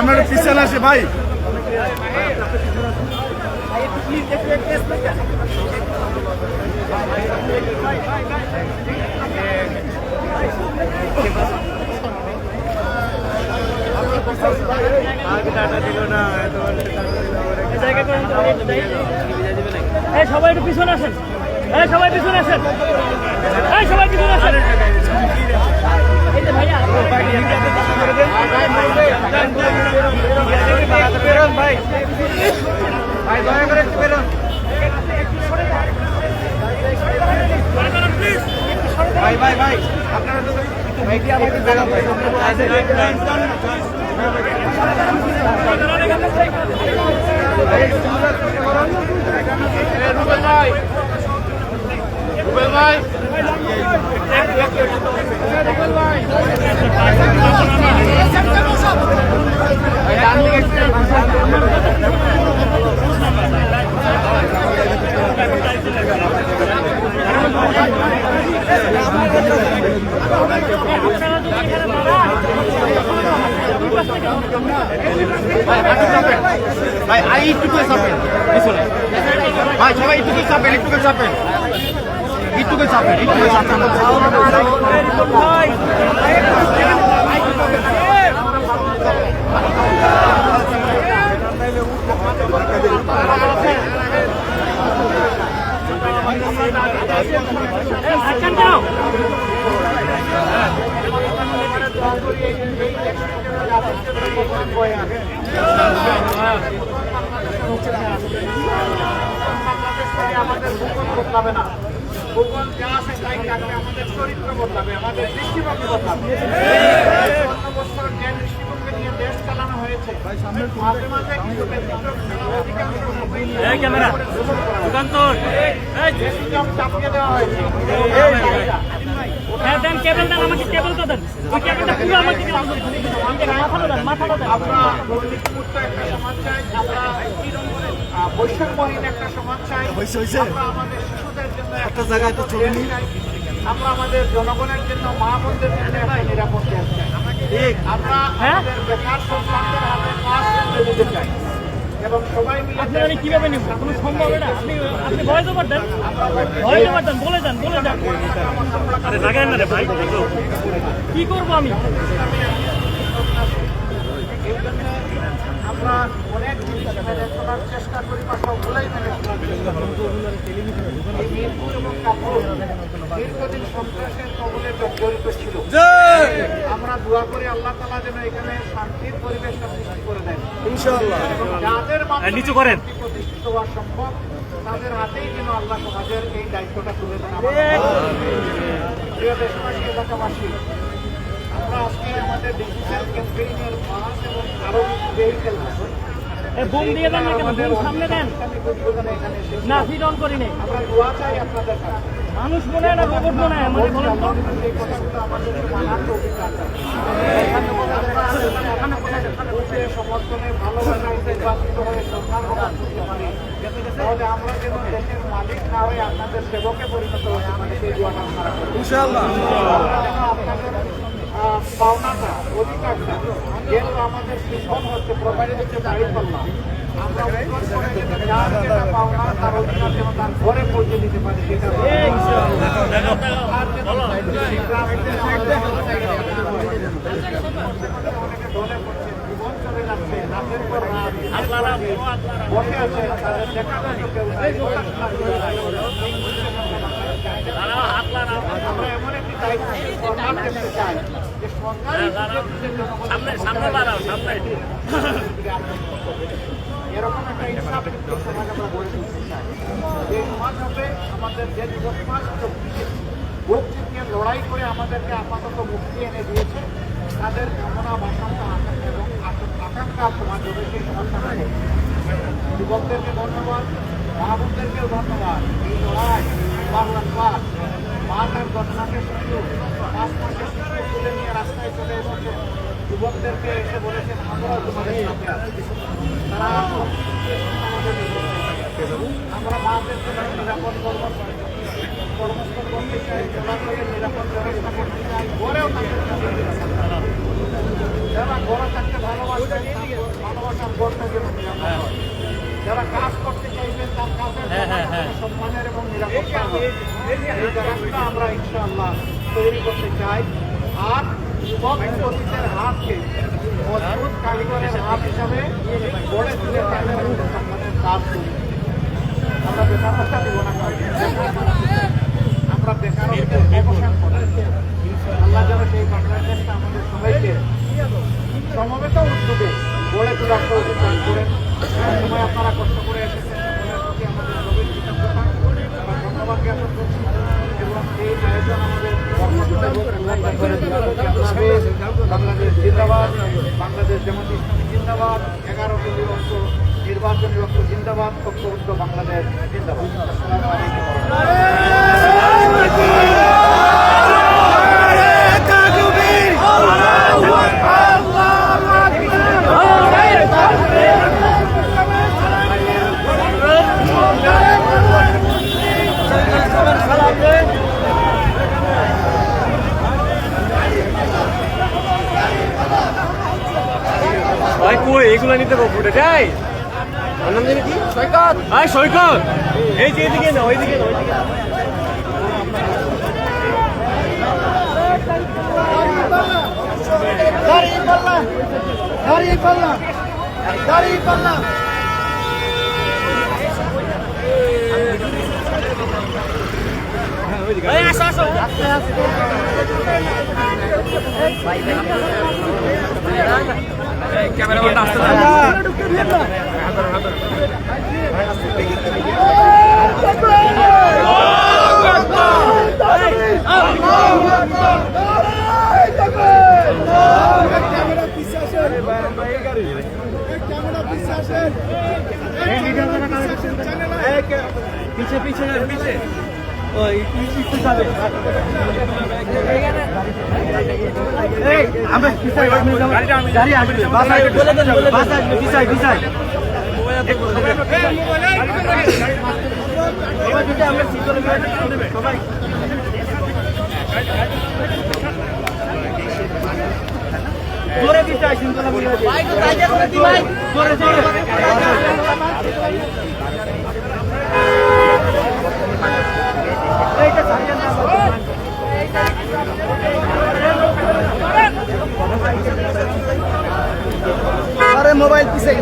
আমরা পিছনে আসে ভাই। সবাই একটু পিছনে আসেন, সবাই পিছনে আসেন, সবাই পিছনে আসেন। ভাইয়া ভাই ভাই দয়া করে একটু বেরোন ভাই ভাই ভাই আপনারা তো ভাইটি আমাকে বেরোন ভাই রুবেল ভাই ভাই আই একটু করে চাপেন পিছনে ভাই সবাই একটু করে চাপেন একটু করে চাপেন একটু করে চাপেন একটু করে চাপেন আমাদের ভূগোল বদলাবে না, ভূগোল যা আছে তাই থাকবে, আমাদের চরিত্র বদলাবে, আমাদের দৃষ্টিভঙ্গি বদলাবে। বছর যে দৃষ্টিভঙ্গি নিয়ে দেশ চালানো হয়েছে মাঝে মাঝে কিছু ব্যতিক্রম চাপিয়ে দেওয়া হয়েছে। আমরা দুর্নীতিমুক্ত একটা সমাজ চাই, আমরা বৈষম্যহীন একটা সমাজ চাই, আমরা আমাদের শিশুদের জন্য একটা জায়গায় তো চলে নিই, আমরা আমাদের জনগণের জন্য মা বোনদের জন্য একটা নিরাপদ দেশ চাই, আমরা আমাদের বেকার সন্তানদের হাতে কাজ দিতে চাই এবং সবাই মিলে। আপনারা কিভাবে নেব? কোনো সম্ভব না। আপনি ভয় জমা দেন, ভয় জমা দেন, বলে যান বলে যান। আরে লাগান না রে ভাই, কি করবো আমি? আমরা অনেক জিনিস মেনে চলার চেষ্টা করি বা সবগুলোই মেনে চলার চেষ্টা করি। এই মিরপুর এবং কাপুর দীর্ঘদিন সন্ত্রাসের কবলে জর্জরিত ছিল। আমরা দোয়া করি আল্লাহ তাআলা যেন এখানে শান্তির পরিবেশটা সৃষ্টি করে দেন ইনশাআল্লাহ। যাদের মাধ্যমে নিচু করেন প্রতিষ্ঠিত হওয়া সম্ভব তাদের হাতেই যেন আল্লাহ সমাজের এই দায়িত্বটা তুলে দেন। প্রিয় দেশবাসী, এলাকাবাসী, আমরা আজকে আমাদের ডিজিটাল ক্যাম্পেইনের বাস এবং আরো ভেহিকেল বুম দিয়ে দেন না, কেন বুম সামনে দেন না, ফিট অন করি নেই। আমরা দোয়া চাই আপনাদের কাছে। মানুষ মনে হয় না, রোবট মনে হয় আমাদের বলেন তো। এই কথাগুলো আমাদের মানার তো অভিজ্ঞতা সমর্থনে ভালোভাবে নির্বাচিত হয়ে সরকার তাহলে আমরা যেন দেশের মালিক না হয়ে আপনাদের সেবকে পরিণত হতে পারি, সেই দোয়াটা আমরা করি ইনশাআল্লাহ। আপনাদের পাওনাটা অধিকারটা যেহেতু আমাদের সিস্টেম হচ্ছে প্রোভাইড হচ্ছে দাঁড়িপাল্লা, আমরা পাওনা তার অধিকার যেন তার ঘরে পৌঁছে দিতে পারি সেটা বসে আছে তাদের দেখা আমরা এমন একটি দায়িত্ব সরকার দেখতে চাই যে সরকার এরকম একটা ইনসাফ সমাজ আমরা গড়ে তুলতে চাই। এই সমাজ হবে আমাদের যে সমাজ বুক চিপিয়ে লড়াই করে আমাদেরকে আপাতত মুক্তি এনে দিয়েছে, তাদের কামনা বাসনা এবং আকাঙ্ক্ষা সমাজ হবে সেই সমাজটা যুবকদেরকে ধন্যবাদ, মাহবুবদেরকেও ধন্যবাদ। এই লড়াই বাংলার পাঠ মাঠের ঘটনাকে শুধু 5 মাসের শিশু তুলে নিয়ে রাস্তায় চলে এসেছেন। যুবকদেরকে এসে বলেছেন আমরাও তোমাদের সাথে আছি। তারা আমাদের আমরা মাদের জন্য নিরাপদ কর্মস্থল করতে চাই, চলাচলের নিরাপদ ব্যবস্থা করতে চাই, ঘরেও তাদের যারা ঘরে থাকতে ভালোবাসার ঘরটা যেন নিরাপদ হয়। যারা কাজ করতে চাইবেন তার কাজের সম্মানের এবং নিরাপত্তা এই জায়গাটা আমরা ইনশাআল্লাহ তৈরি করতে চাই। আর যুবক যুবতীদের হাতকে মজবুত কারিগরের হাত হিসাবে গড়ে তুলে তাদের সম্মানের কাজ করি। আমরা বেকারত্ব দিব না, আমরা বেকারত্বের অবসান করি। আল্লাহ যেন সেই বাংলাদেশটা আমাদের সবাইকে সমবেত উদ্যোগে গড়ে তোলার তৌফিক দান করেন। সময় আপনারা কষ্ট করে এসেছেন, সকলের প্রতি আমাদের গভীর কৃতজ্ঞতা, আমরা ধন্যবাদ জ্ঞাপন করছি এবং এই আয়োজন আমাদের বাংলাদেশ জিন্দাবাদ, বাংলাদেশ জামাত ইসলামী জিন্দাবাদ, 11 দলীয় অংশ নির্বাচনী অংশ জিন্দাবাদ, ঐক্যবদ্ধ বাংলাদেশ জিন্দাবাদ। আসসালামু ভাই কই এগুলো নিতে পারবো যাই নাম জানি কি সৈকত ভাই সৈকত এই যে এদিকে না ওইদিকে না ওইদিকে ক্যামেরাম্যানটা আসতে পিছে পিছে পিছে আমরা গাড়ি আসবে বাস আসবে পিছাই পিছাই সবাই জোরে পিছাই সিনতলা জোরে জোরে अरे मोबाइल पीछे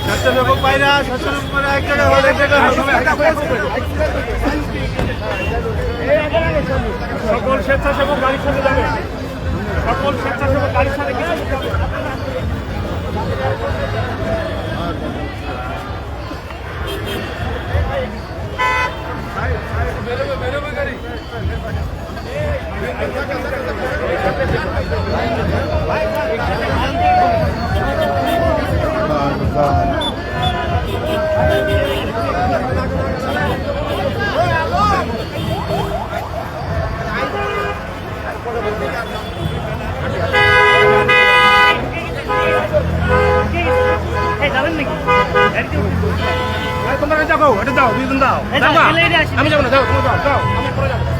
স্বেচ্ছাসেবক ভাইরা স্বেচ্ছাসেবক ভাইরা এক জায়গায় হলে সকল স্বেচ্ছাসেবক গাড়ির সাথে যাবে, সকল স্বেচ্ছাসেবক গাড়ির সাথে কিছু বেরোবে গাড়ি যাবেন নাকি? তোমরা যাও এটা দাও দুইজন দাও যাও, আমি যাবো না যাও তুমি যাও যাও আমি পরে যাবো